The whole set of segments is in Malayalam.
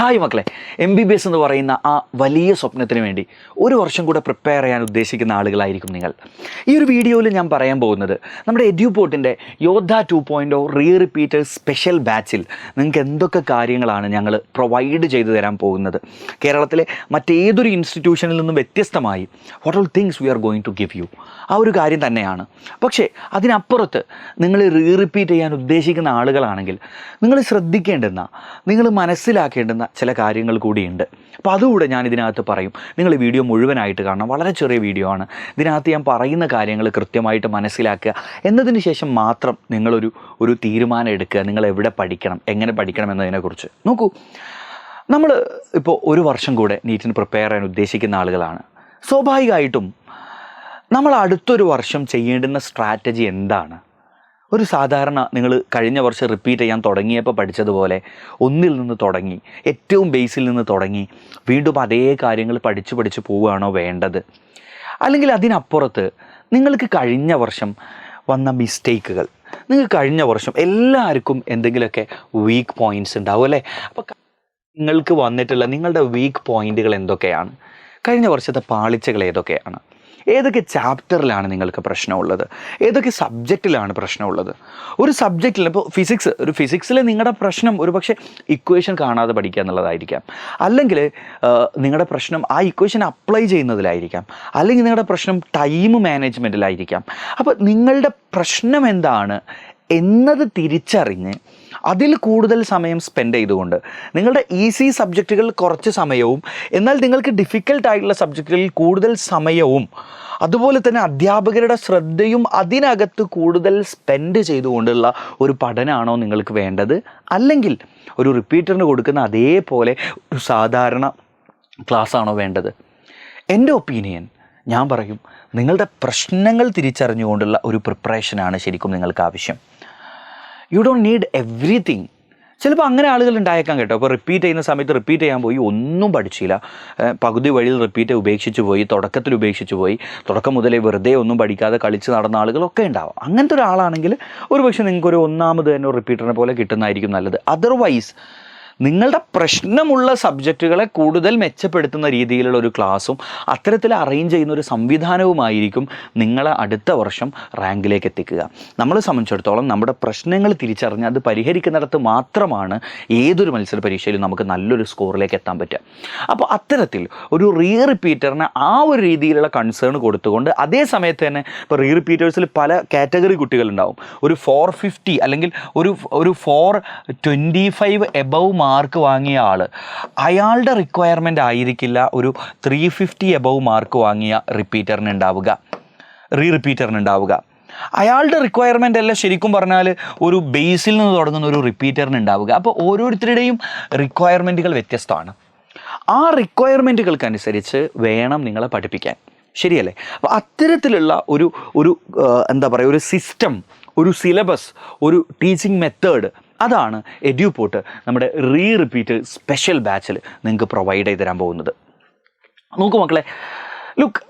ഹായ് മക്കളെ, MBBS എന്ന് പറയുന്ന ആ വലിയ സ്വപ്നത്തിന് വേണ്ടി ഒരു വർഷം കൂടെ പ്രിപ്പയർ ചെയ്യാൻ ഉദ്ദേശിക്കുന്ന ആളുകളായിരിക്കും നിങ്ങൾ. ഈ ഒരു വീഡിയോയിൽ ഞാൻ പറയാൻ പോകുന്നത് നമ്മുടെ എഡ്യൂപോർട്ടിൻ്റെ യോദ്ധ 2.0 റിപ്പീറ്റേഴ്സ് സ്പെഷ്യൽ ബാച്ചിൽ നിങ്ങൾക്ക് എന്തൊക്കെ കാര്യങ്ങളാണ് ഞങ്ങൾ പ്രൊവൈഡ് ചെയ്തു തരാൻ പോകുന്നത്. കേരളത്തിലെ മറ്റേതൊരു ഇൻസ്റ്റിറ്റ്യൂഷനിൽ നിന്നും വ്യത്യസ്തമായി what all things we are going to give you, ആ ഒരു കാര്യം തന്നെയാണ്. പക്ഷേ അതിനപ്പുറത്ത് നിങ്ങൾ റിപ്പീറ്റ് ചെയ്യാൻ ഉദ്ദേശിക്കുന്ന ആളുകളാണെങ്കിൽ നിങ്ങൾ ശ്രദ്ധിക്കേണ്ടുന്ന, നിങ്ങൾ മനസ്സിലാക്കേണ്ടുന്ന ചില കാര്യങ്ങൾ കൂടിയുണ്ട്. അപ്പോൾ അതുകൂടെ ഞാൻ ഇതിനകത്ത് പറയും. നിങ്ങൾ ഈ വീഡിയോ മുഴുവനായിട്ട് കാണണം. വളരെ ചെറിയ വീഡിയോ ആണ്. ഇതിനകത്ത് ഞാൻ പറയുന്ന കാര്യങ്ങൾ കൃത്യമായിട്ട് മനസ്സിലാക്കുക. എന്നതിന് ശേഷം മാത്രം നിങ്ങളൊരു തീരുമാനം എടുക്കുക. നിങ്ങൾ എവിടെ പഠിക്കണം, എങ്ങനെ പഠിക്കണം എന്നതിനെക്കുറിച്ച്. നോക്കൂ, നമ്മൾ ഇപ്പോൾ ഒരു വർഷം കൂടെ നീറ്റിന് പ്രിപ്പയർ ചെയ്യാൻ ഉദ്ദേശിക്കുന്ന ആളുകളാണ്. സ്വാഭാവികമായിട്ടും നമ്മൾ അടുത്തൊരു വർഷം ചെയ്യേണ്ടുന്ന സ്ട്രാറ്റജി എന്താണ്? ഒരു സാധാരണ നിങ്ങൾ കഴിഞ്ഞ വർഷം റിപ്പീറ്റ് ചെയ്യാൻ തുടങ്ങിയപ്പോൾ പഠിച്ചതുപോലെ ഒന്നിൽ നിന്ന് തുടങ്ങി, ഏറ്റവും ബേസിൽ നിന്ന് തുടങ്ങി വീണ്ടും അതേ കാര്യങ്ങൾ പഠിച്ച് പോവുകയാണോ വേണ്ടത്? അല്ലെങ്കിൽ അതിനപ്പുറത്ത് നിങ്ങൾക്ക് കഴിഞ്ഞ വർഷം വന്ന മിസ്റ്റേക്കുകൾ, നിങ്ങൾക്ക് കഴിഞ്ഞ വർഷം എല്ലാവർക്കും എന്തെങ്കിലുമൊക്കെ വീക്ക് പോയിൻറ്റ്സ് ഉണ്ടാവും അല്ലേ? അപ്പോൾ നിങ്ങൾക്ക് വന്നിട്ടുള്ള നിങ്ങളുടെ വീക്ക് പോയിൻറ്റുകൾ എന്തൊക്കെയാണ്? കഴിഞ്ഞ വർഷത്തെ പാളിച്ചകൾ ഏതൊക്കെയാണ്? ഏതൊക്കെ ചാപ്റ്ററിലാണ് നിങ്ങൾക്ക് പ്രശ്നമുള്ളത്? ഏതൊക്കെ സബ്ജക്റ്റിലാണ് പ്രശ്നമുള്ളത്? ഒരു സബ്ജക്റ്റിൽ ഇപ്പോൾ ഫിസിക്സിൽ നിങ്ങളുടെ പ്രശ്നം ഒരു പക്ഷേ ഇക്വേഷൻ കാണാതെ പഠിക്കുക എന്നുള്ളതായിരിക്കാം. അല്ലെങ്കിൽ നിങ്ങളുടെ പ്രശ്നം ആ ഇക്വേഷൻ അപ്ലൈ ചെയ്യുന്നതിലായിരിക്കാം. അല്ലെങ്കിൽ നിങ്ങളുടെ പ്രശ്നം ടൈം മാനേജ്മെൻറ്റിലായിരിക്കാം. അപ്പോൾ നിങ്ങളുടെ പ്രശ്നം എന്താണ് എന്നത് തിരിച്ചറിഞ്ഞ് അതിൽ കൂടുതൽ സമയം സ്പെൻഡ് ചെയ്തുകൊണ്ട് നിങ്ങളുടെ ഈസി സബ്ജക്റ്റുകൾ കുറച്ച് സമയവും, എന്നാൽ നിങ്ങൾക്ക് ഡിഫിക്കൽട്ടായിട്ടുള്ള സബ്ജക്റ്റുകളിൽ കൂടുതൽ സമയവും, അതുപോലെ തന്നെ അധ്യാപകരുടെ ശ്രദ്ധയും അതിനകത്ത് കൂടുതൽ സ്പെൻഡ് ചെയ്തുകൊണ്ടുള്ള ഒരു പഠനമാണോ നിങ്ങൾക്ക് വേണ്ടത്? അല്ലെങ്കിൽ ഒരു റിപ്പീറ്ററിന് കൊടുക്കുന്ന അതേപോലെ ഒരു സാധാരണ ക്ലാസ്സാണോ വേണ്ടത്? എൻ്റെ ഒപ്പീനിയൻ ഞാൻ പറയും, നിങ്ങളുടെ പ്രശ്നങ്ങൾ തിരിച്ചറിഞ്ഞുകൊണ്ടുള്ള ഒരു പ്രിപ്പറേഷനാണ് ശരിക്കും നിങ്ങൾക്ക് ആവശ്യം. You don't need everything. ചിലപ്പോൾ അങ്ങനെ ആളുകൾ ഉണ്ടായേക്കാം കേട്ടോ. അപ്പോൾ റിപ്പീറ്റ് ചെയ്യുന്ന സമയത്ത് റിപ്പീറ്റ് ചെയ്യാൻ പോയി ഒന്നും പഠിച്ചില്ല, പകുതി വഴിയിൽ റിപ്പീറ്റ് ഉപേക്ഷിച്ച് പോയി, തുടക്കത്തിൽ ഉപേക്ഷിച്ച് പോയി, തുടക്കം മുതലേ വെറുതെ ഒന്നും പഠിക്കാതെ കളിച്ച് നടന്ന ആളുകളൊക്കെ ഉണ്ടാവും. അങ്ങനത്തെ ഒരാളാണെങ്കിൽ ഒരു പക്ഷേ നിങ്ങൾക്കൊരു ഒന്നാമത് തന്നെ ഒരു റിപ്പീറ്ററിനെ പോലെ കിട്ടുന്നതായിരിക്കും നല്ലത്. അതർവൈസ് നിങ്ങളുടെ പ്രശ്നമുള്ള സബ്ജക്റ്റുകളെ കൂടുതൽ മെച്ചപ്പെടുത്തുന്ന രീതിയിലുള്ള ഒരു ക്ലാസ്സും അത്തരത്തിൽ അറേഞ്ച് ചെയ്യുന്ന ഒരു സംവിധാനവുമായിരിക്കും നിങ്ങളെ അടുത്ത വർഷം റാങ്കിലേക്ക് എത്തിക്കുക. നമ്മളെ സംബന്ധിച്ചിടത്തോളം നമ്മുടെ പ്രശ്നങ്ങൾ തിരിച്ചറിഞ്ഞ് അത് പരിഹരിക്കുന്നിടത്ത് മാത്രമാണ് ഏതൊരു മത്സര പരീക്ഷയിലും നമുക്ക് നല്ലൊരു സ്കോറിലേക്ക് എത്താൻ പറ്റുക. അപ്പോൾ അത്തരത്തിൽ ഒരു റിപ്പീറ്ററിന് ആ ഒരു രീതിയിലുള്ള കൺസേൺ കൊടുത്തുകൊണ്ട്, അതേ സമയത്ത് തന്നെ ഇപ്പോൾ റിപ്പീറ്റേഴ്സിൽ പല കാറ്റഗറി കുട്ടികളുണ്ടാവും. ഒരു 450 അല്ലെങ്കിൽ ഒരു 425 എബവ് മാർക്ക് വാങ്ങിയ ആൾ, അയാളുടെ റിക്വയർമെൻ്റ് ആയിരിക്കില്ല ഒരു 350 എബവ് മാർക്ക് വാങ്ങിയ റിപ്പീറ്ററിനുണ്ടാവുക. അയാളുടെ റിക്വയർമെൻ്റ് അല്ല ശരിക്കും പറഞ്ഞാൽ ഒരു ബേസിൽ നിന്ന് തുടങ്ങുന്ന ഒരു റിപ്പീറ്ററിനുണ്ടാവുക. അപ്പോൾ ഓരോരുത്തരുടെയും റിക്വയർമെൻറ്റുകൾ വ്യത്യസ്തമാണ്. ആ റിക്വയർമെൻറ്റുകൾക്കനുസരിച്ച് വേണം നിങ്ങളെ പഠിപ്പിക്കാൻ, ശരിയല്ലേ? അപ്പോൾ അത്തരത്തിലുള്ള ഒരു എന്താ പറയുക, ഒരു സിസ്റ്റം, ഒരു സിലബസ്, ഒരു ടീച്ചിങ് മെത്തേഡ്, അതാണ് എഡ്യൂപോർട്ട് നമ്മുടെ റിപ്പീറ്റ് സ്പെഷ്യൽ ബാച്ചിൽ നിങ്ങൾക്ക് പ്രൊവൈഡ് ചെയ്ത് തരാൻ പോകുന്നത്. നോക്കൂ മക്കളെ, ലുക്ക്,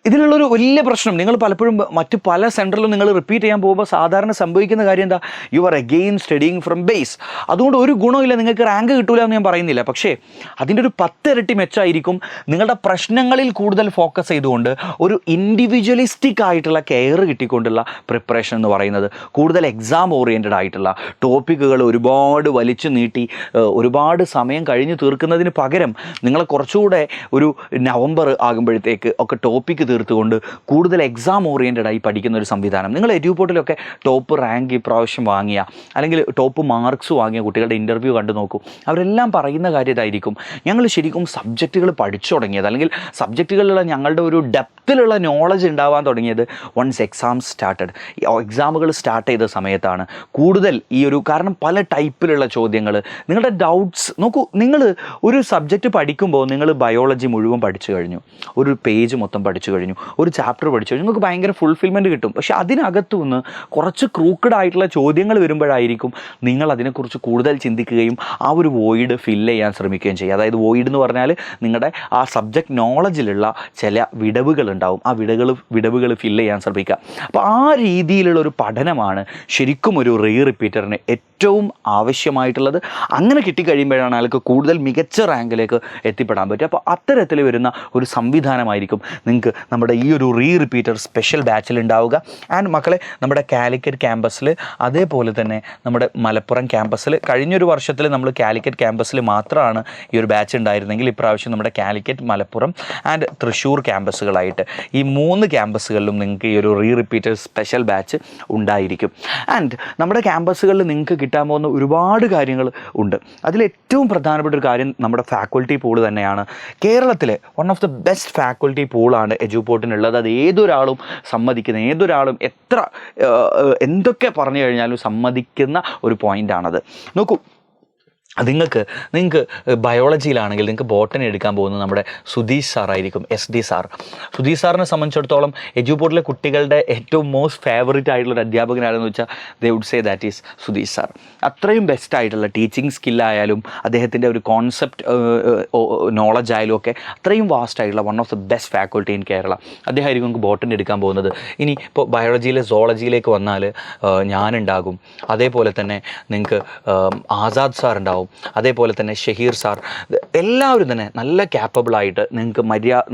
ഇതിലുള്ളൊരു വലിയ പ്രശ്നം, നിങ്ങൾ പലപ്പോഴും മറ്റ് പല സെൻറ്ററിലും നിങ്ങൾ റിപ്പീറ്റ് ചെയ്യാൻ പോകുമ്പോൾ സാധാരണ സംഭവിക്കുന്ന കാര്യം എന്താ? You are again studying from base. അതുകൊണ്ട് ഒരു ഗുണമില്ല, നിങ്ങൾക്ക് റാങ്ക് കിട്ടൂല എന്ന് ഞാൻ പറയുന്നില്ല. പക്ഷേ അതിൻ്റെ ഒരു 10 ഇരട്ടി മെച്ചമായിരിക്കും നിങ്ങളുടെ പ്രശ്നങ്ങളിൽ കൂടുതൽ ഫോക്കസ് ചെയ്തുകൊണ്ട് ഒരു ഇൻഡിവിജ്വലിസ്റ്റിക് ആയിട്ടുള്ള കെയർ കിട്ടിക്കൊണ്ടുള്ള പ്രിപ്പറേഷൻ എന്ന് പറയുന്നത്. കൂടുതൽ എക്സാം ഓറിയൻറ്റഡ് ആയിട്ടുള്ള ടോപ്പിക്കുകൾ ഒരുപാട് വലിച്ചു നീട്ടി ഒരുപാട് സമയം കഴിഞ്ഞ് തീർക്കുന്നതിന് പകരം നിങ്ങൾ കുറച്ചുകൂടെ ഒരു നവംബർ ആകുമ്പോഴത്തേക്ക് ഒക്കെ ടോപ്പിക്ക് തീർത്തുകൊണ്ട് കൂടുതൽ എക്സാം ഓറിയൻറ്റഡ് ആയി പഠിക്കുന്ന ഒരു സംവിധാനം. നിങ്ങൾ എഡ്യൂപോർട്ടിലൊക്കെ ടോപ്പ് റാങ്ക് ഇപ്രാവശ്യം വാങ്ങിയ, അല്ലെങ്കിൽ ടോപ്പ് മാർക്സ് വാങ്ങിയ കുട്ടികളുടെ ഇൻ്റർവ്യൂ കണ്ടു നോക്കൂ. അവരെല്ലാം പറയുന്ന കാര്യം ഇതായിരിക്കും: ഞങ്ങൾ ശരിക്കും സബ്ജക്റ്റുകൾ പഠിച്ചു തുടങ്ങിയത്, അല്ലെങ്കിൽ സബ്ജക്റ്റുകളിലുള്ള ഞങ്ങളുടെ ഒരു ഡെപ്തിലുള്ള നോളജ് ഉണ്ടാവാൻ തുടങ്ങിയത് വൺസ് എക്സാമുകൾ സ്റ്റാർട്ട് ചെയ്ത സമയത്താണ്. കൂടുതൽ കാരണം പല ടൈപ്പിലുള്ള ചോദ്യങ്ങൾ, നിങ്ങളുടെ ഡൗട്ട്സ് നോക്കൂ. നിങ്ങൾ ഒരു സബ്ജക്റ്റ് പഠിക്കുമ്പോൾ നിങ്ങൾ ബയോളജി മുഴുവൻ പഠിച്ചു കഴിഞ്ഞു, ഒരു പേജ് മൊത്തം പഠിച്ചു കഴിഞ്ഞു, കഴിഞ്ഞു, ഒരു ചാപ്റ്റർ പഠിച്ചു കഴിഞ്ഞു, നിങ്ങൾക്ക് ഭയങ്കര ഫുൾഫിൽമെൻറ്റ് കിട്ടും. പക്ഷേ അതിനകത്തു നിന്ന് കുറച്ച് ക്രൂക്കഡ് ആയിട്ടുള്ള ചോദ്യങ്ങൾ വരുമ്പോഴായിരിക്കും നിങ്ങൾ അതിനെക്കുറിച്ച് കൂടുതൽ ചിന്തിക്കുകയും ആ ഒരു വോയിഡ് ഫില്ല് ചെയ്യാൻ ശ്രമിക്കുകയും ചെയ്യുക. അതായത് വോയിഡ് എന്ന് പറഞ്ഞാൽ നിങ്ങളുടെ ആ സബ്ജക്റ്റ് നോളജിലുള്ള ചില വിടവുകളുണ്ടാവും, ആ വിടവുകൾ ഫില്ല് ചെയ്യാൻ ശ്രമിക്കുക. അപ്പോൾ ആ രീതിയിലുള്ള ഒരു പഠനമാണ് ശരിക്കും ഒരു റിപ്പീറ്ററിന് ഏറ്റവും ആവശ്യമായിട്ടുള്ളത്. അങ്ങനെ കിട്ടിക്കഴിയുമ്പോഴാണ് അയാൾക്ക് കൂടുതൽ മികച്ച റാങ്കിലേക്ക് എത്തിപ്പെടാൻ പറ്റും. അപ്പോൾ അത്തരത്തിൽ വരുന്ന ഒരു സംവിധാനമായിരിക്കും നിങ്ങൾക്ക് നമ്മുടെ ഈ ഒരു റിപ്പീറ്റർ സ്പെഷ്യൽ ബാച്ചിൽ ഉണ്ടാവുക. ആൻഡ് മക്കളെ, നമ്മുടെ കാലിക്കറ്റ് ക്യാമ്പസിൽ അതേപോലെ തന്നെ നമ്മുടെ മലപ്പുറം ക്യാമ്പസിൽ കഴിഞ്ഞൊരു വർഷത്തിൽ നമ്മൾ കാലിക്കറ്റ് ക്യാമ്പസിൽ മാത്രമാണ് ഈ ഒരു ബാച്ച് ഉണ്ടായിരുന്നെങ്കിൽ ഇപ്രാവശ്യം നമ്മുടെ കാലിക്കറ്റ്, മലപ്പുറം ആൻഡ് തൃശ്ശൂർ ക്യാമ്പസുകളായിട്ട് ഈ 3 ക്യാമ്പസുകളിലും നിങ്ങൾക്ക് ഈ ഒരു റിപ്പീറ്റർ സ്പെഷ്യൽ ബാച്ച് ഉണ്ടായിരിക്കും. ആൻഡ് നമ്മുടെ ക്യാമ്പസുകളിൽ നിങ്ങൾക്ക് കിട്ടാൻ പോകുന്ന ഒരുപാട് കാര്യങ്ങൾ ഉണ്ട്. അതിലേറ്റവും പ്രധാനപ്പെട്ട ഒരു കാര്യം നമ്മുടെ ഫാക്കൽറ്റി പൂൾ തന്നെയാണ്. കേരളത്തിലെ one of the best faculty പൂളാണ് എഡ്യൂപോർട്ടിനുള്ളത്. അത് ഏതൊരാളും സമ്മതിക്കുന്ന, ഏതൊരാളും എന്തൊക്കെ പറഞ്ഞു കഴിഞ്ഞാലും സമ്മതിക്കുന്ന ഒരു പോയിൻ്റാണത്. നോക്കൂ, നിങ്ങൾക്ക് ബയോളജിയിലാണെങ്കിൽ നിങ്ങൾക്ക് ബോട്ടണി എടുക്കാൻ പോകുന്നത് നമ്മുടെ സുധീഷ് സാറായിരിക്കും, SD സാർ. സുധീഷ് സാറിനെ സംബന്ധിച്ചിടത്തോളം എഡ്യൂപോർട്ടിലെ കുട്ടികളുടെ ഏറ്റവും മോസ്റ്റ് ഫേവറേറ്റ് ആയിട്ടുള്ളൊരു അധ്യാപകനാണെന്ന് വെച്ചാൽ they would say that is Sudheesh sir. അത്രയും ബെസ്റ്റ് ആയിട്ടുള്ള ടീച്ചിങ് സ്കില്ലായാലും അദ്ദേഹത്തിൻ്റെ ഒരു കോൺസെപ്റ്റ് നോളജ് ആയാലും ഒക്കെ അത്രയും വാസ്റ്റ് ആയിട്ടുള്ള one of the best faculty in Kerala. അദ്ദേഹമായിരിക്കും നിങ്ങൾക്ക് ബോട്ടണി എടുക്കാൻ പോകുന്നത്. ഇനി ഇപ്പോൾ ബയോളജിയിലെ സോളജിയിലേക്ക് വന്നാൽ ഞാനുണ്ടാകും, അതേപോലെ തന്നെ നിങ്ങൾക്ക് ആസാദ് സാർ ഉണ്ടാവും, അതേപോലെ തന്നെ ഷഹീർ സാർ. എല്ലാവരും തന്നെ നല്ല ക്യാപ്പബിളായിട്ട് നിങ്ങൾക്ക്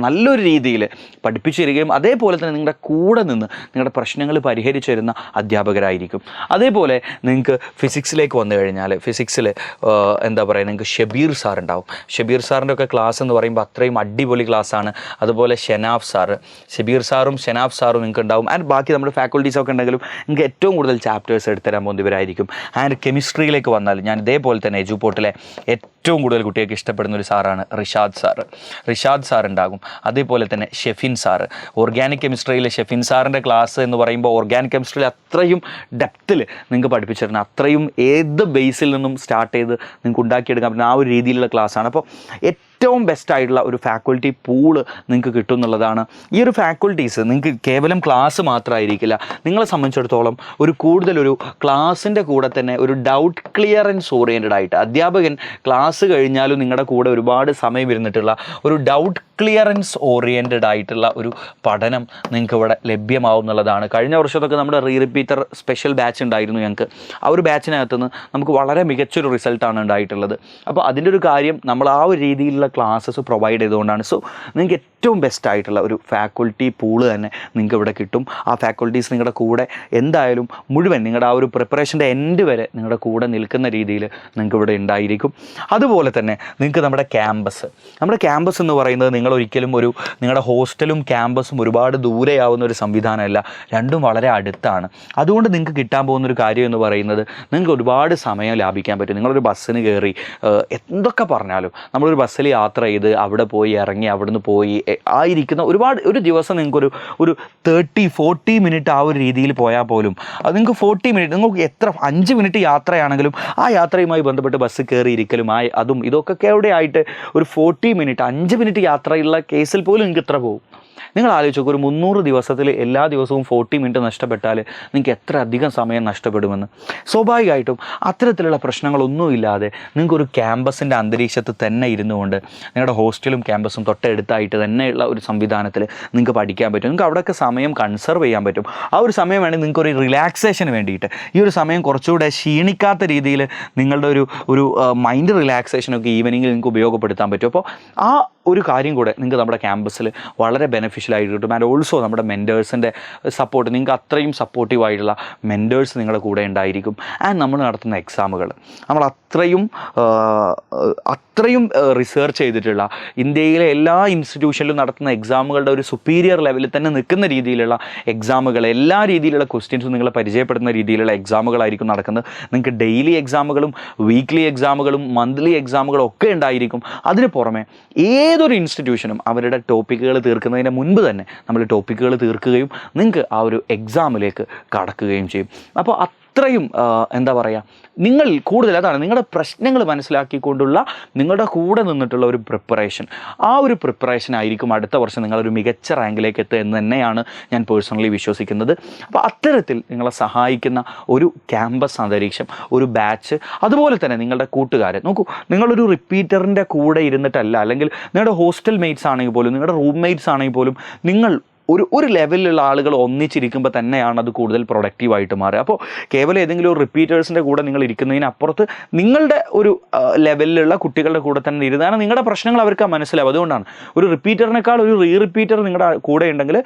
നല്ലൊരു രീതിയിൽ പഠിപ്പിച്ചു തരികയും അതേപോലെ തന്നെ നിങ്ങളുടെ കൂടെ നിന്ന് നിങ്ങളുടെ പ്രശ്നങ്ങൾ പരിഹരിച്ചു തരുന്ന അധ്യാപകരായിരിക്കും. അതേപോലെ നിങ്ങൾക്ക് ഫിസിക്സിലേക്ക് വന്നു കഴിഞ്ഞാൽ ഫിസിക്സിൽ എന്താ പറയുക, നിങ്ങൾക്ക് ഷബീർ സാർ ഉണ്ടാവും. ഷബീർ സാറിൻ്റെ ഒക്കെ ക്ലാസ് എന്ന് പറയുമ്പോൾ അത്രയും അടിപൊളി ക്ലാസ്സാണ്. അതുപോലെ ഷെനാഫ് സാറ്, ഷബീർ സാറും ഷെനാഫ് സാറും നിങ്ങൾക്ക് ഉണ്ടാവും. ആൻഡ് ബാക്കി നമ്മുടെ ഫാക്കൽറ്റീസൊക്കെ ഉണ്ടെങ്കിലും നിങ്ങൾക്ക് ഏറ്റവും കൂടുതൽ ചാപ്റ്റേഴ്സ് എടുത്തുതരാൻ പോകുന്നവരായിരിക്കും. ആൻഡ് കെമിസ്ട്രിയിലേക്ക് വന്നാൽ ഞാൻ ഇതേപോലെ തന്നെ എഡ്യൂപോർട്ടിലെ ഏറ്റവും കൂടുതൽ കുട്ടികൾക്ക് ഇഷ്ടപ്പെടുന്ന ഒരു സാറാണ് റിഷാദ് സാർ ഉണ്ടാകും. അതേപോലെ തന്നെ ഷെഫിൻ സാറ്, ഓർഗാനിക് കെമിസ്ട്രിയിലെ ഷെഫിൻ സാറിൻ്റെ ക്ലാസ് എന്ന് പറയുമ്പോൾ ഓർഗാനിക് കെമിസ്ട്രിയിൽ അത്രയും ഡെപ്തിൽ നിങ്ങൾക്ക് പഠിപ്പിച്ചു തരുന്ന, അത്രയും ഏത് ബേസിൽ നിന്നും സ്റ്റാർട്ട് ചെയ്ത് നിങ്ങൾക്ക് ഉണ്ടാക്കിയെടുക്കാൻ പറ്റുന്ന ആ ഒരു രീതിയിലുള്ള ക്ലാസ്സാണ്. അപ്പോൾ ഏറ്റവും ബെസ്റ്റ് ആയിട്ടുള്ള ഒരു ഫാക്കൽറ്റി പൂള് നിങ്ങൾക്ക് കിട്ടും എന്നുള്ളതാണ്. ഈ ഒരു ഫാക്കൽറ്റീസ് നിങ്ങൾക്ക് കേവലം ക്ലാസ് മാത്രമായിരിക്കില്ല, നിങ്ങളെ സംബന്ധിച്ചിടത്തോളം കൂടുതലൊരു ക്ലാസ്സിൻ്റെ കൂടെ തന്നെ ഒരു ഡൗട്ട് ക്ലിയറൻസ് ഓറിയൻറ്റഡ് ആയിട്ട് അധ്യാപകൻ ക്ലാസ് കഴിഞ്ഞാലും നിങ്ങളുടെ കൂടെ ഒരുപാട് സമയം ഇരുന്നിട്ടുള്ള ഒരു ഡൗട്ട് ക്ലിയറൻസ് ഓറിയൻറ്റഡ് ആയിട്ടുള്ള ഒരു പഠനം നിങ്ങൾക്ക് ഇവിടെ ലഭ്യമാവും എന്നുള്ളതാണ്. കഴിഞ്ഞ വർഷത്തൊക്കെ നമ്മുടെ റിപ്പീറ്റർ സ്പെഷ്യൽ ബാച്ച് ഉണ്ടായിരുന്നു ഞങ്ങൾക്ക്. ആ ഒരു ബാച്ചിനകത്തുനിന്ന് നമുക്ക് വളരെ മികച്ചൊരു റിസൾട്ടാണ് ഉണ്ടായിട്ടുള്ളത്. അപ്പോൾ അതിൻ്റെ ഒരു കാര്യം നമ്മൾ ആ ഒരു രീതിയിലുള്ള ക്ലാസ്സസ് പ്രൊവൈഡ് ചെയ്തുകൊണ്ടാണ്. സോ നിങ്ങൾക്ക് ഏറ്റവും ബെസ്റ്റ് ആയിട്ടുള്ള ഒരു ഫാക്കൽറ്റി പൂള് തന്നെ നിങ്ങൾക്ക് ഇവിടെ കിട്ടും. ആ ഫാക്കൽറ്റീസ് നിങ്ങളുടെ കൂടെ എന്തായാലും മുഴുവൻ നിങ്ങളുടെ ആ ഒരു പ്രിപ്പറേഷൻ്റെ എൻഡ് വരെ നിങ്ങളുടെ കൂടെ നിൽക്കുന്ന രീതിയിൽ നിങ്ങൾക്ക് ഇവിടെ ഉണ്ടായിരിക്കും. അതുപോലെ തന്നെ നിങ്ങൾക്ക് നമ്മുടെ ക്യാമ്പസ് എന്ന് പറയുന്നത് നിങ്ങളൊരിക്കലും നിങ്ങളുടെ ഹോസ്റ്റലും ക്യാമ്പസും ഒരുപാട് ദൂരെയാവുന്ന ഒരു സംവിധാനമല്ല, രണ്ടും വളരെ അടുത്താണ്. അതുകൊണ്ട് നിങ്ങൾക്ക് കിട്ടാൻ പോകുന്നൊരു കാര്യം എന്ന് പറയുന്നത് നിങ്ങൾക്ക് ഒരുപാട് സമയം ലാഭിക്കാൻ പറ്റും. നിങ്ങളൊരു ബസ്സിന് കയറി എന്തൊക്കെ പറഞ്ഞാലും നമ്മളൊരു ബസ്സിൽ യാത്ര ചെയ്ത് അവിടെ പോയി ഇറങ്ങി അവിടുന്ന് പോയി ആയിരിക്കുന്ന ഒരു ദിവസം നിങ്ങൾക്കൊരു 30-40 മിനിറ്റ് ആ ഒരു രീതിയിൽ പോയാൽ പോലും അത് നിങ്ങൾക്ക് 40 മിനിറ്റ്, നിങ്ങൾക്ക് എത്ര 5 മിനിറ്റ് യാത്രയാണെങ്കിലും ആ യാത്രയുമായി ബന്ധപ്പെട്ട് ബസ് കയറിയിരിക്കലും അതും ഇതൊക്കെ എവിടെയായിട്ട് ഒരു 40 മിനിറ്റ് 5 മിനിറ്റ് യാത്രയുള്ള കേസിൽ പോലും നിങ്ങൾക്ക് എത്ര പോകും? നിങ്ങൾ ആലോചിച്ച് നോക്കുക, ഒരു 300 ദിവസത്തിൽ എല്ലാ ദിവസവും 40 മിനിറ്റ് നഷ്ടപ്പെട്ടാൽ നിങ്ങൾക്ക് എത്ര അധികം സമയം നഷ്ടപ്പെടുമെന്ന്. സ്വാഭാവികമായിട്ടും അത്തരത്തിലുള്ള പ്രശ്നങ്ങളൊന്നുമില്ലാതെ നിങ്ങൾക്കൊരു ക്യാമ്പസിൻ്റെ അന്തരീക്ഷത്തിൽ തന്നെ ഇരുന്നുകൊണ്ട് നിങ്ങളുടെ ഹോസ്റ്റലും ക്യാമ്പസും തൊട്ടടുത്തായിട്ട് തന്നെയുള്ള ഒരു സംവിധാനത്തിൽ നിങ്ങൾക്ക് പഠിക്കാൻ പറ്റും. നിങ്ങൾക്ക് അവിടെയൊക്കെ സമയം കൺസർവ് ചെയ്യാൻ പറ്റും. ആ ഒരു സമയം വേണമെങ്കിൽ നിങ്ങൾക്കൊരു റിലാക്സേഷന് വേണ്ടിയിട്ട് ഈ ഒരു സമയം കുറച്ചുകൂടെ ക്ഷീണിക്കാത്ത രീതിയിൽ നിങ്ങളുടെ ഒരു മൈൻഡ് റിലാക്സേഷനൊക്കെ ഈവനിങ്ങിൽ നിങ്ങൾക്ക് ഉപയോഗപ്പെടുത്താൻ പറ്റും. അപ്പോൾ ആ ഒരു കാര്യം കൂടെ നിങ്ങൾക്ക് നമ്മുടെ ക്യാമ്പസിൽ വളരെ ബെനിഫിഷ്യലായിട്ട് കിട്ടും. ആൻഡ് ഓൾസോ നമ്മുടെ മെൻറ്റേഴ്സിൻ്റെ സപ്പോർട്ട്, നിങ്ങൾക്ക് അത്രയും സപ്പോർട്ടീവായിട്ടുള്ള മെൻറ്റേഴ്സ് നിങ്ങളുടെ കൂടെ ഉണ്ടായിരിക്കും. ആൻഡ് നമ്മൾ നടത്തുന്ന എക്സാമുകൾ നമ്മൾ അത്രയും റിസർച്ച് ചെയ്തിട്ടുള്ള ഇന്ത്യയിലെ എല്ലാ ഇൻസ്റ്റിറ്റ്യൂഷനിലും നടത്തുന്ന എക്സാമുകളുടെ ഒരു സുപ്പീരിയർ ലെവലിൽ തന്നെ നിൽക്കുന്ന രീതിയിലുള്ള എക്സാമുകൾ, എല്ലാ രീതിയിലുള്ള ക്വസ്റ്റ്യൻസും നിങ്ങളെ പരിചയപ്പെടുന്ന രീതിയിലുള്ള എക്സാമുകളായിരിക്കും നടക്കുന്നത്. നിങ്ങൾക്ക് ഡെയിലി എക്സാമുകളും വീക്ക്ലി എക്സാമുകളും മന്ത്ലി എക്സാമുകളും ഒക്കെ ഉണ്ടായിരിക്കും. അതിന് പുറമെ ഏതൊരു ഇൻസ്റ്റിറ്റ്യൂഷനും അവരുടെ ടോപ്പിക്കുകൾ തീർക്കുന്നതിന് മുൻപ് തന്നെ നമ്മൾ ടോപ്പിക്കുകൾ തീർക്കുകയും നിങ്ങൾക്ക് ആ ഒരു എക്സാമിലേക്ക് കടക്കുകയും ചെയ്യും. അപ്പോൾ അത്രയും എന്താ പറയുക, നിങ്ങൾ കൂടുതൽ അതാണ് നിങ്ങളുടെ പ്രശ്നങ്ങൾ മനസ്സിലാക്കിക്കൊണ്ടുള്ള നിങ്ങളുടെ കൂടെ നിന്നിട്ടുള്ള ഒരു പ്രിപ്പറേഷൻ, ആ ഒരു പ്രിപ്പറേഷൻ ആയിരിക്കും അടുത്ത വർഷം നിങ്ങളൊരു മികച്ച റാങ്കിലേക്ക് എത്തുക എന്ന് തന്നെയാണ് ഞാൻ പേഴ്സണലി വിശ്വസിക്കുന്നത്. അപ്പോൾ അത്തരത്തിൽ നിങ്ങളെ സഹായിക്കുന്ന ഒരു ക്യാമ്പസ് അന്തരീക്ഷം, ഒരു ബാച്ച്, അതുപോലെ തന്നെ നിങ്ങളുടെ കൂട്ടുകാരെ നോക്കൂ. നിങ്ങളൊരു റിപ്പീറ്ററിൻ്റെ കൂടെ ഇരുന്നിട്ടല്ല, അല്ലെങ്കിൽ നിങ്ങളുടെ ഹോസ്റ്റൽ മേറ്റ്സ് ആണെങ്കിൽ പോലും, നിങ്ങളുടെ റൂം മേറ്റ്സ് ആണെങ്കിൽ പോലും, നിങ്ങൾ ഒരു ലെവലിലുള്ള ആളുകൾ ഒന്നിച്ചിരിക്കുമ്പോൾ തന്നെയാണ് അത് കൂടുതൽ പ്രൊഡക്റ്റീവായിട്ട് മാറുക. അപ്പോൾ കേവലം ഏതെങ്കിലും ഒരു റിപ്പീറ്റേഴ്സിൻ്റെ കൂടെ നിങ്ങൾ ഇരിക്കുന്നതിനപ്പുറത്ത് നിങ്ങളുടെ ഒരു ലെവലിലുള്ള കുട്ടികളുടെ കൂടെ തന്നെ ഇരുന്നാണ് നിങ്ങളുടെ പ്രശ്നങ്ങൾ അവർക്ക് മനസ്സിലാവും. അതുകൊണ്ടാണ് ഒരു റിപ്പീറ്ററിനേക്കാൾ ഒരു റിപ്പീറ്റർ നിങ്ങളുടെ കൂടെ ഉണ്ടെങ്കിൽ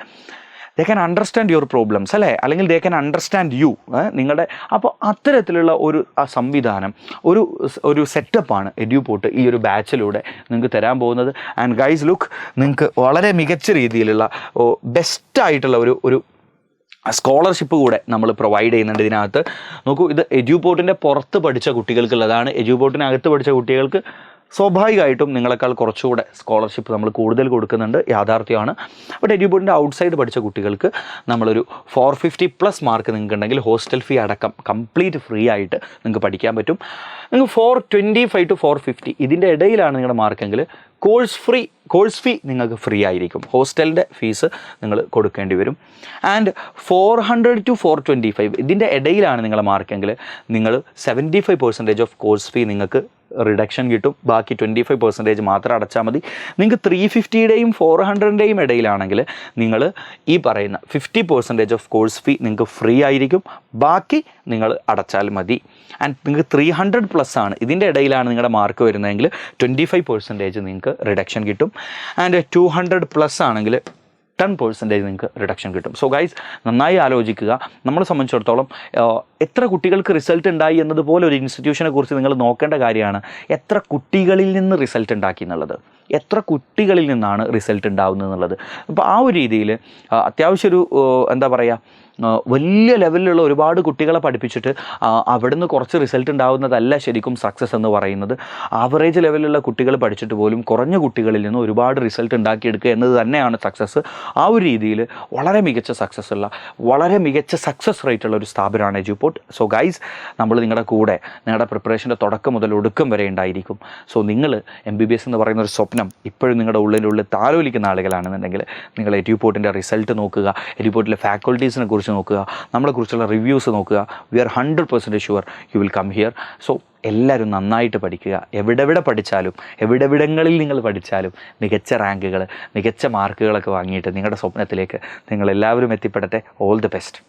they can understand your problems, അല്ലേ, അല്ലെങ്കിൽ ദേ ക്യാൻ അണ്ടർസ്റ്റാൻഡ് യു നിങ്ങളുടെ. അപ്പോൾ അത്തരത്തിലുള്ള ഒരു സംവിധാനം, ഒരു സെറ്റപ്പാണ് എഡ്യൂപോർട്ട് ഈ ഒരു ബാച്ചിലൂടെ നിങ്ങൾക്ക് തരാൻ പോകുന്നത്. ആൻഡ് ഗൈസ് ലുക്ക്, നിങ്ങൾക്ക് വളരെ മികച്ച രീതിയിലുള്ള ബെസ്റ്റായിട്ടുള്ള ഒരു സ്കോളർഷിപ്പ് കൂടെ നമ്മൾ പ്രൊവൈഡ് ചെയ്യുന്നുണ്ട് ഇതിനകത്ത്. നോക്കൂ, ഇത് എഡ്യൂപോർട്ടിൻ്റെ പുറത്ത് പഠിച്ച കുട്ടികൾക്കുള്ളതാണ്. എഡ്യൂപോർട്ടിനകത്ത് പഠിച്ച കുട്ടികൾക്ക് സ്വാഭാവികമായിട്ടും നിങ്ങളെക്കാൾ കുറച്ചുകൂടെ സ്കോളർഷിപ്പ് നമ്മൾ കൂടുതൽ കൊടുക്കുന്നുണ്ട്, യാഥാർത്ഥ്യമാണ്. ബട്ട് എഡ്യൂപോർട്ടിൻ്റെ ഔട്ട്സൈഡ് പഠിച്ച കുട്ടികൾക്ക് നമ്മളൊരു 450+ മാർക്ക് നിങ്ങൾക്ക് ഉണ്ടെങ്കിൽ ഹോസ്റ്റൽ ഫീ അടക്കം കംപ്ലീറ്റ് ഫ്രീ ആയിട്ട് നിങ്ങൾക്ക് പഠിക്കാൻ പറ്റും. നിങ്ങൾക്ക് 425 to 450 ഇതിൻ്റെ ഇടയിലാണ് നിങ്ങളുടെ മാർക്കെങ്കിൽ കോഴ്സ് ഫീ നിങ്ങൾക്ക് ഫ്രീ ആയിരിക്കും. ഹോസ്റ്റലിൻ്റെ ഫീസ് നിങ്ങൾ കൊടുക്കേണ്ടി വരും. ആൻഡ് 400 to 425 ഇതിൻ്റെ ഇടയിലാണ് നിങ്ങളുടെ മാർക്കെങ്കിൽ നിങ്ങൾ 75% ഓഫ് കോഴ്സ് ഫീ നിങ്ങൾക്ക് റിഡക്ഷൻ കിട്ടും. ബാക്കി 25% മാത്രം അടച്ചാൽ മതി. നിങ്ങൾക്ക് 350യുടെയും 400ൻ്റെയും ഇടയിലാണെങ്കിൽ നിങ്ങൾ ഈ പറയുന്ന 50% ഓഫ് കോഴ്സ് ഫീ നിങ്ങൾക്ക് ഫ്രീ ആയിരിക്കും. ബാക്കി നിങ്ങൾ അടച്ചാൽ മതി. ആൻഡ് നിങ്ങൾക്ക് 300+ ആണ്, ഇതിൻ്റെ ഇടയിലാണ് നിങ്ങളുടെ മാർക്ക് വരുന്നതെങ്കിൽ 25% നിങ്ങൾക്ക് റിഡക്ഷൻ കിട്ടും. ആൻഡ് 200+ ആണെങ്കിൽ 10% നിങ്ങൾക്ക് റിഡക്ഷൻ കിട്ടും. സോ ഗൈസ്, നന്നായി ആലോചിക്കുക. നമ്മളെ സംബന്ധിച്ചിടത്തോളം എത്ര കുട്ടികൾക്ക് റിസൾട്ട് ഉണ്ടായി എന്നതുപോലെ ഒരു ഇൻസ്റ്റിറ്റ്യൂഷനെ കുറിച്ച് നിങ്ങൾ നോക്കേണ്ട കാര്യമാണ് എത്ര കുട്ടികളിൽ നിന്ന് റിസൾട്ട് ഉണ്ടാക്കി എന്നുള്ളത്, എത്ര കുട്ടികളിൽ നിന്നാണ് റിസൾട്ട് ഉണ്ടാവുന്നത് എന്നുള്ളത്. അപ്പോൾ ആ ഒരു രീതിയിൽ അത്യാവശ്യം ഒരു എന്താ പറയുക, വലിയ ലെവലിലുള്ള ഒരുപാട് കുട്ടികളെ പഠിപ്പിച്ചിട്ട് അവിടുന്ന് കുറച്ച് റിസൾട്ട് ഉണ്ടാവുന്നതല്ല ശരിക്കും സക്സസ് എന്ന് പറയുന്നത്. ആവറേജ് ലെവലിലുള്ള കുട്ടികൾ പഠിച്ചിട്ട് പോലും കുറഞ്ഞ കുട്ടികളിൽ നിന്ന് ഒരുപാട് റിസൾട്ട് ഉണ്ടാക്കിയെടുക്കുക എന്നത് തന്നെയാണ് സക്സസ്. ആ ഒരു രീതിയിൽ വളരെ മികച്ച സക്സസ് ഉള്ള, വളരെ മികച്ച സക്സസ് റേറ്റ് ഉള്ള ഒരു സ്ഥാപനമാണ് എഡ്യൂപോർട്ട്. സോ ഗൈസ്, നമ്മൾ നിങ്ങളുടെ കൂടെ നിങ്ങളുടെ പ്രിപ്പറേഷൻ്റെ തുടക്കം മുതൽ ഒടുക്കം വരെ ഉണ്ടായിരിക്കും. സോ നിങ്ങൾ MBBS എന്ന് പറയുന്ന ഒരു സ്വപ്നം ഇപ്പോഴും നിങ്ങളുടെ ഉള്ളിൽ താലോലിക്കുന്ന ആളുകളാണെന്നുണ്ടെങ്കിൽ നിങ്ങൾ എഡ്യൂപോർട്ടിൻ്റെ റിസൾട്ട് നോക്കുക, എഡ്യൂപോർട്ടിലെ ഫാക്കൽറ്റീസിനെ കുറിച്ച് നോക്കുക, നമ്മളെക്കുറിച്ചുള്ള റിവ്യൂസ് നോക്കുക. We are 100% sure you will come here. So എല്ലാവരും നന്നായിട്ട് പഠിക്കുക. എവിടെവിടെ പഠിച്ചാലും, എവിടെവിടങ്ങളിൽ നിങ്ങൾ പഠിച്ചാലും മികച്ച റാങ്കുകൾ, മികച്ച മാർക്കുകളൊക്കെ വാങ്ങിയിട്ട് നിങ്ങളുടെ സ്വപ്നത്തിലേക്ക് നിങ്ങളെല്ലാവരും എത്തിപ്പെടട്ടെ. All the best.